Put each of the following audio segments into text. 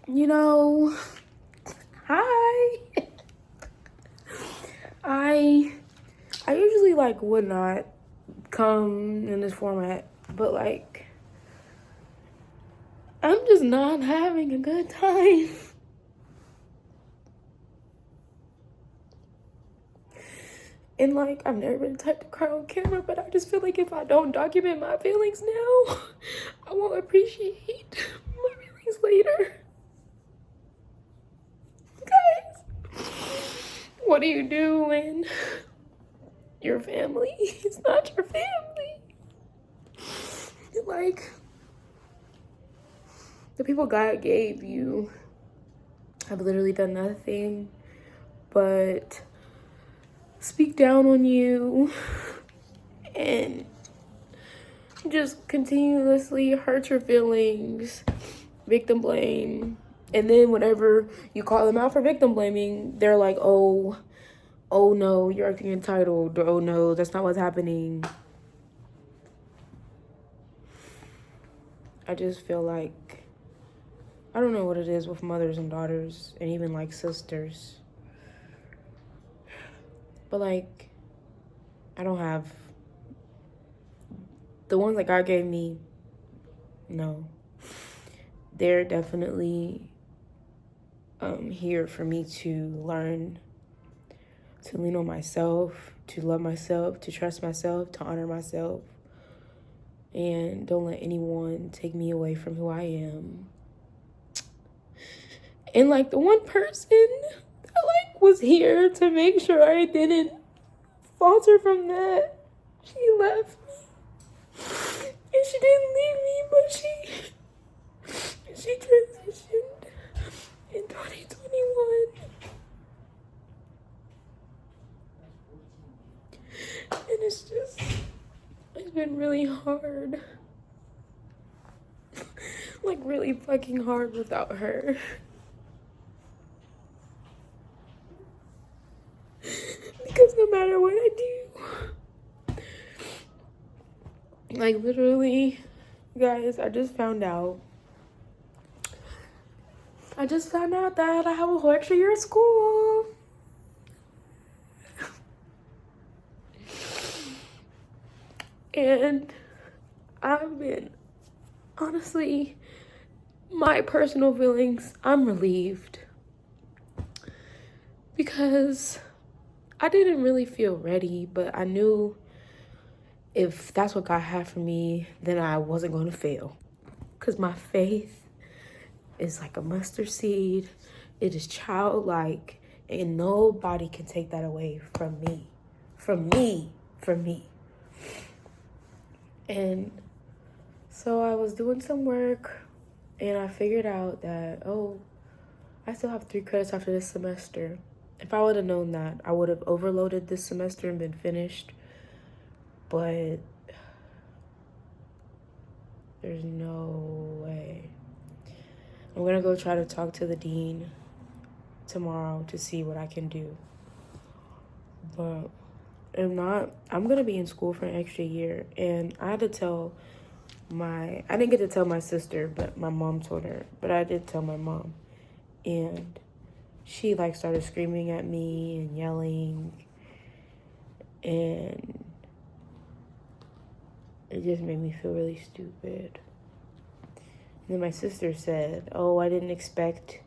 You know, hi. I I usually like would not come in this format, but like I'm just not having a good time. And like I've never been the type to cry on camera, but I just feel like if I don't document my feelings now, I won't appreciate my feelings later. Guys, what do you do when your family is not your family? Like, the people God gave you have literally done nothing but speak down on you and just continuously hurt your feelings, victim blame. And then whenever you call them out for victim blaming, they're like, oh no, you're acting entitled. Oh no, that's not what's happening. I just feel like, I don't know what it is with mothers and daughters and even like sisters. But like, I don't have the ones that God gave me. No, they're definitely here for me to learn, to lean on myself, to love myself, to trust myself, to honor myself, and don't let anyone take me away from who I am. And like the one person that like was here to make sure I didn't falter from that, she left me. And she didn't leave me, but she transitioned in 2021. And it's been really hard. Like really fucking hard without her. Because no matter what I do, like literally, guys, I just found out that I have a whole extra year of school. And I've been, honestly, my personal feelings, I'm relieved. Because I didn't really feel ready, but I knew if that's what God had for me, then I wasn't going to fail. Because my faith is like a mustard seed. It is childlike. And nobody can take that away from me. From me. And so I was doing some work and I figured out that, I still have 3 credits after this semester. If I would have known that, I would have overloaded this semester and been finished. But there's no way. I'm gonna go try to talk to the dean tomorrow to see what I can do. But if not, I'm gonna be in school for an extra year. And I didn't get to tell my sister, but my mom told her. But I did tell my mom. And she like started screaming at me and yelling. And it just made me feel really stupid. And then my sister said, I didn't expect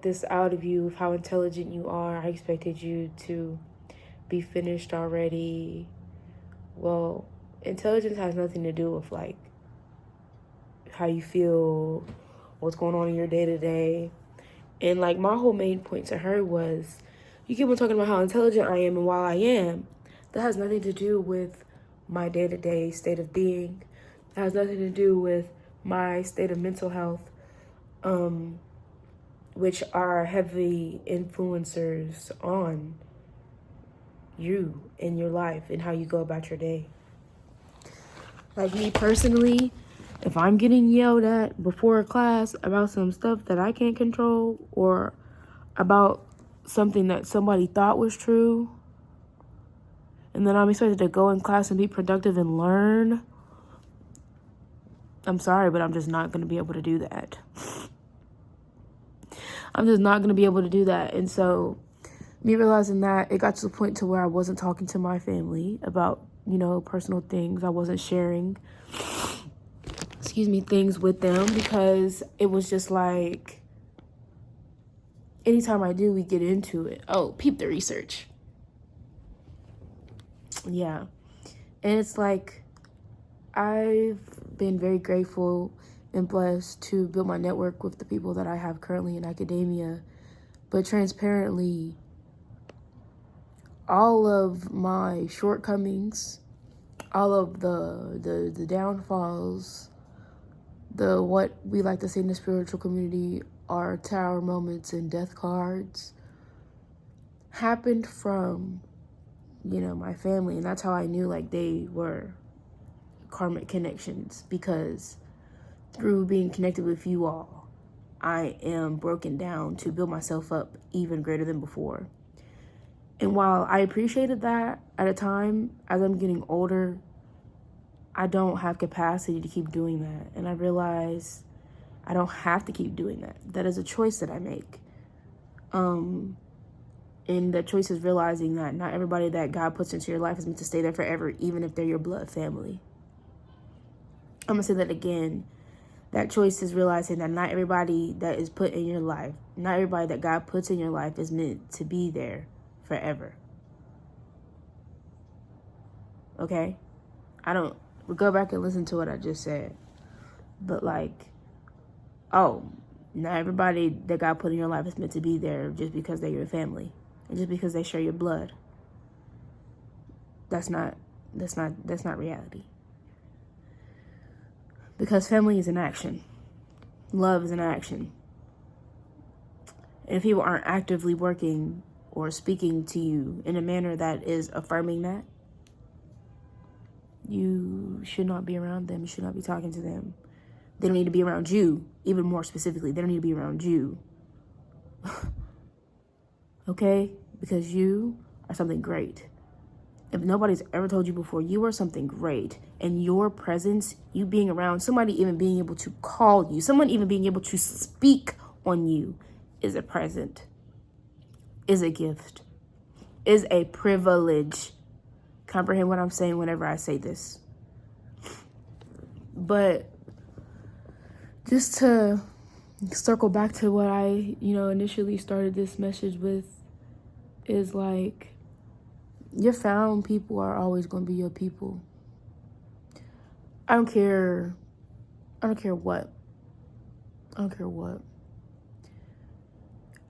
this out of you, of how intelligent you are. I expected you to be finished already. Well, intelligence has nothing to do with like how you feel, what's going on in your day-to-day. And like my whole main point to her was, you keep on talking about how intelligent I am, and while I am, that has nothing to do with my day-to-day state of being. It has nothing to do with my state of mental health, which are heavy influencers on you in your life and how you go about your day. Like me personally, if I'm getting yelled at before a class about some stuff that I can't control, or about something that somebody thought was true, and then I'm expected to go in class and be productive and learn, I'm sorry, but I'm just not going to be able to do that. I'm just not going to be able to do that. And so me realizing that, it got to the point to where I wasn't talking to my family about, personal things. I wasn't sharing, things with them, because it was just like, anytime I do, we get into it. Oh, peep the research. Yeah. And it's like, I've been very grateful and blessed to build my network with the people that I have currently in academia. But transparently, all of my shortcomings, all of the downfalls, the what we like to say in the spiritual community are tower moments and death cards, happened from, my family. And that's how I knew like they were karmic connections, because through being connected with you all, I am broken down to build myself up even greater than before. And while I appreciated that at a time, as I'm getting older, I don't have capacity to keep doing that. And I realize I don't have to keep doing that. That is a choice that I make. And that choice is realizing that not everybody that God puts into your life is meant to stay there forever, even if they're your blood family. I'm going to say that again. That choice is realizing that not everybody that is put in your life, not everybody that God puts in your life is meant to be there forever. Okay? We'll go back and listen to what I just said. But not everybody that God put in your life is meant to be there just because they're your family and just because they share your blood. That's not reality. Because family is an action. Love is an action. And if people aren't actively working or speaking to you in a manner that is affirming that, you should not be around them. You should not be talking to them. They don't need to be around you. Even more specifically, they don't need to be around you. Okay? Because you are something great. If nobody's ever told you before, you are something great. And your presence, you being around, somebody even being able to call you, someone even being able to speak on you is a present, is a gift, is a privilege. Comprehend what I'm saying whenever I say this. But just to circle back to what I, initially started this message with, is like, your found people are always going to be your people. I don't care what.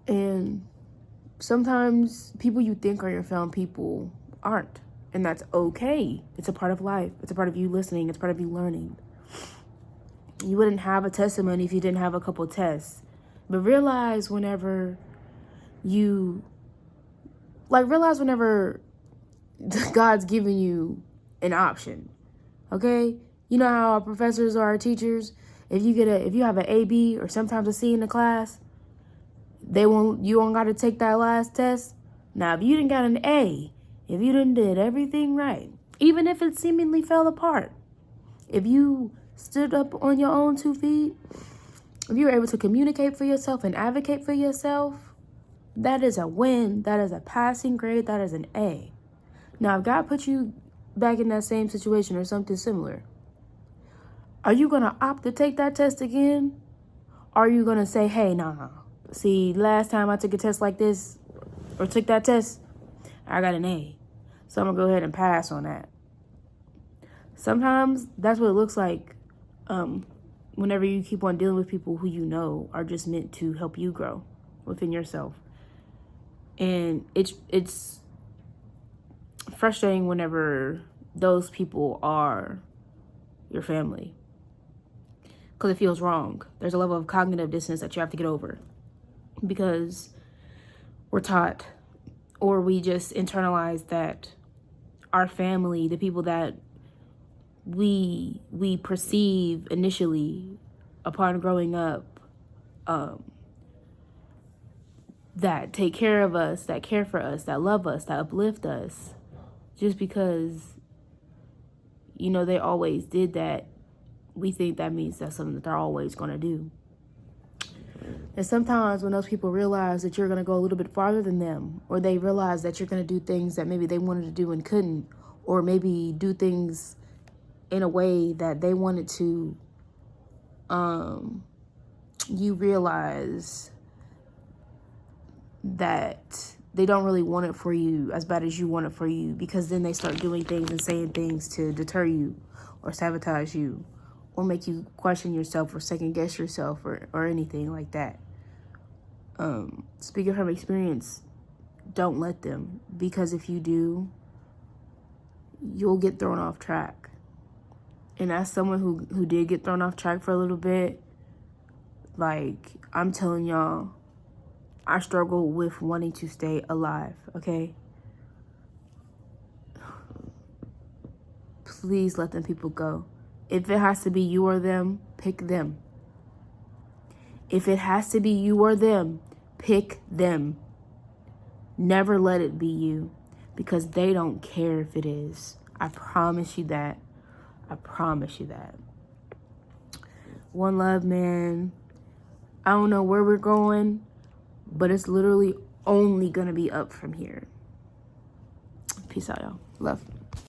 And sometimes people you think are your found people aren't. And that's okay. It's a part of life. It's a part of you listening. It's part of you learning. You wouldn't have a testimony if you didn't have a couple tests. But realize whenever God's giving you an option. Okay? You know how our professors or our teachers, if you have an A, B, or sometimes a C in the class, you don't got to take that last test. Now, if you didn't got an A, if you didn't did everything right, even if it seemingly fell apart, if you stood up on your own 2 feet, if you were able to communicate for yourself and advocate for yourself, that is a win. That is a passing grade. That is an A. Now, if God put you back in that same situation or something similar, are you going to opt to take that test again? Or are you going to say, hey, nah, see, last time I took a test like this or took that test, I got an A. So I'm going to go ahead and pass on that. Sometimes that's what it looks like whenever you keep on dealing with people who you know are just meant to help you grow within yourself. And it's frustrating whenever those people are your family, because it feels wrong. There's a level of cognitive dissonance that you have to get over, because we're taught, or we just internalize that our family, the people that we perceive initially upon growing up, that take care of us, that care for us, that love us, that uplift us, just because, they always did that, we think that means that's something that they're always going to do. And sometimes when those people realize that you're going to go a little bit farther than them, or they realize that you're going to do things that maybe they wanted to do and couldn't, or maybe do things in a way that they wanted to, you realize that they don't really want it for you as bad as you want it for you, because then they start doing things and saying things to deter you or sabotage you or make you question yourself or second guess yourself or anything like that. Speaking from experience, don't let them, because if you do, you'll get thrown off track. And as someone who did get thrown off track for a little bit, like, I'm telling y'all, I struggle with wanting to stay alive, okay? Please let them people go. If it has to be you or them, pick them. If it has to be you or them, pick them. Never let it be you, because they don't care if it is. I promise you that. I promise you that. One love, man. I don't know where we're going, but it's literally only going to be up from here. Peace out, y'all. Love.